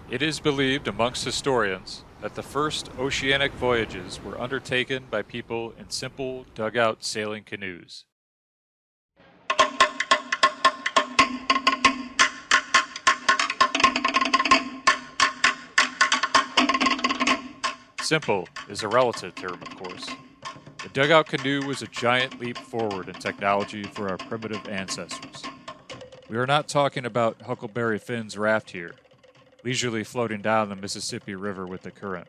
It is believed amongst historians that the first oceanic voyages were undertaken by people in simple dugout sailing canoes. Simple is a relative term, of course. The dugout canoe was a giant leap forward in technology for our primitive ancestors. We are not talking about Huckleberry Finn's raft here, leisurely floating down the Mississippi River with the current.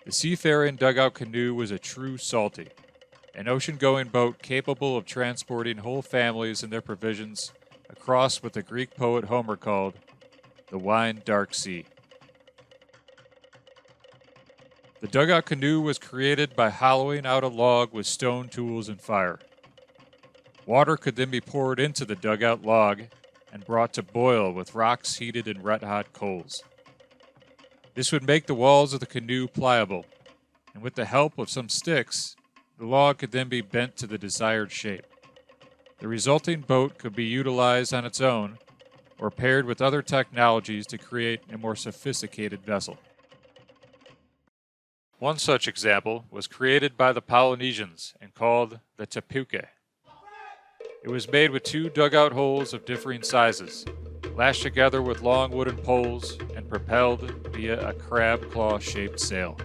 The seafaring dugout canoe was a true salty, an ocean-going boat capable of transporting whole families and their provisions across what the Greek poet Homer called the wine dark sea. The dugout canoe was created by hollowing out a log with stone tools and fire. Water could then be poured into the dugout log and brought to boil with rocks heated in red-hot coals. This would make the walls of the canoe pliable, and with the help of some sticks, the log could then be bent to the desired shape. The resulting boat could be utilized on its own or paired with other technologies to create a more sophisticated vessel. One such example was created by the Polynesians and called the tapuke. It was made with two dugout holes of differing sizes, lashed together with long wooden poles and propelled via a crab claw-shaped sail.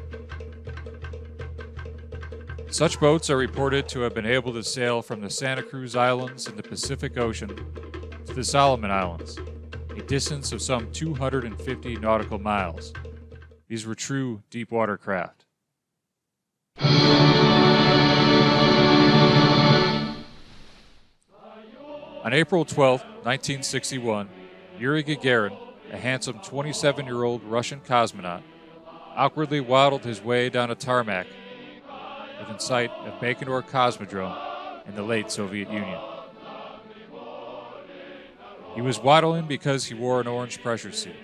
Such boats are reported to have been able to sail from the Santa Cruz Islands in the Pacific Ocean to the Solomon Islands, a distance of some 250 nautical miles. These were true deep-water craft. On April 12, 1961, Yuri Gagarin, a handsome 27-year-old Russian cosmonaut, awkwardly waddled his way down a tarmac within sight of Baikonur Cosmodrome in the late Soviet Union. He was waddling because he wore an orange pressure suit,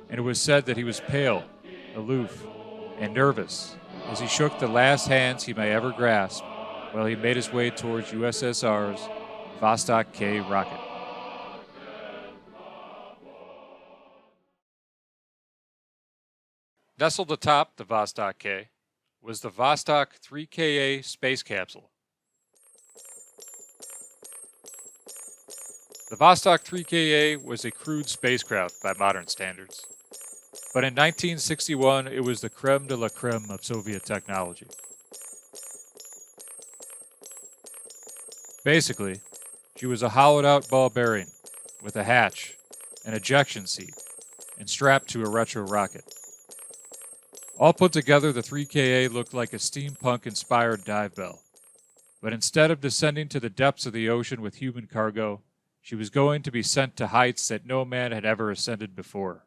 and it was said that he was pale, aloof, and nervous as he shook the last hands he may ever grasp while he made his way towards USSR's Vostok K rocket. Nestled atop the Vostok K was the Vostok 3Ka space capsule. The Vostok 3Ka was a crude spacecraft by modern standards, but in 1961 it was the creme de la creme of Soviet technology. Basically, she was a hollowed-out ball bearing with a hatch, an ejection seat, and strapped to a retro rocket. All put together, the 3Ka looked like a steampunk-inspired dive bell. But instead of descending to the depths of the ocean with human cargo, she was going to be sent to heights that no man had ever ascended before.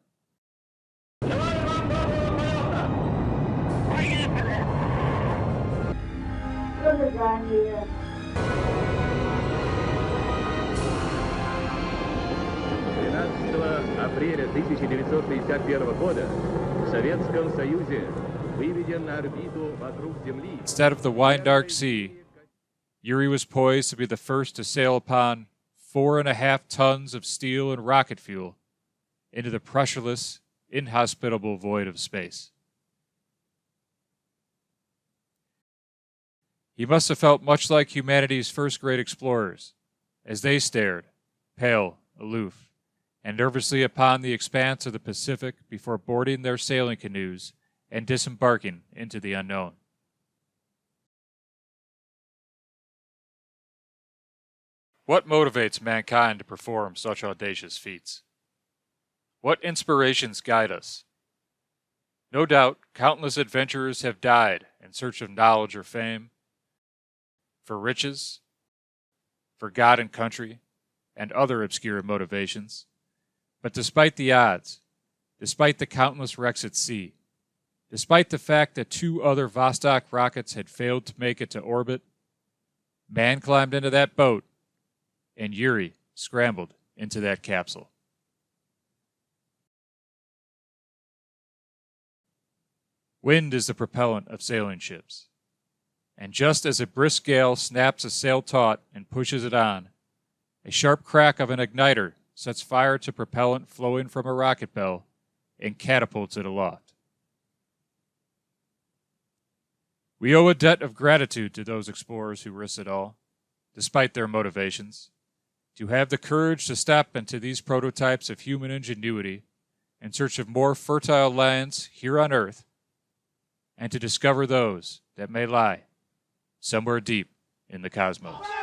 Апреля 1961 года в Советском Союзе выведен на орбиту вокруг Земли. Instead of the wine dark sea, Yuri was poised to be the first to sail upon 4.5 tons of steel and rocket fuel into the pressureless, inhospitable void of space. He must have felt much like humanity's first great explorers, as they stared, pale, aloof, and nervously upon the expanse of the Pacific before boarding their sailing canoes and disembarking into the unknown. What motivates mankind to perform such audacious feats? What inspirations guide us? No doubt, countless adventurers have died in search of knowledge or fame, for riches, for God and country, and other obscure motivations. But despite the odds, despite the countless wrecks at sea, despite the fact that 2 other Vostok rockets had failed to make it to orbit, man climbed into that boat, and Yuri scrambled into that capsule. Wind is the propellant of sailing ships, and just as a brisk gale snaps a sail taut and pushes it on, a sharp crack of an igniter sets fire to propellant flowing from a rocket bell and catapults it aloft. We owe a debt of gratitude to those explorers who risked it all, despite their motivations, to have the courage to step into these prototypes of human ingenuity in search of more fertile lands here on Earth, and to discover those that may lie somewhere deep in the cosmos.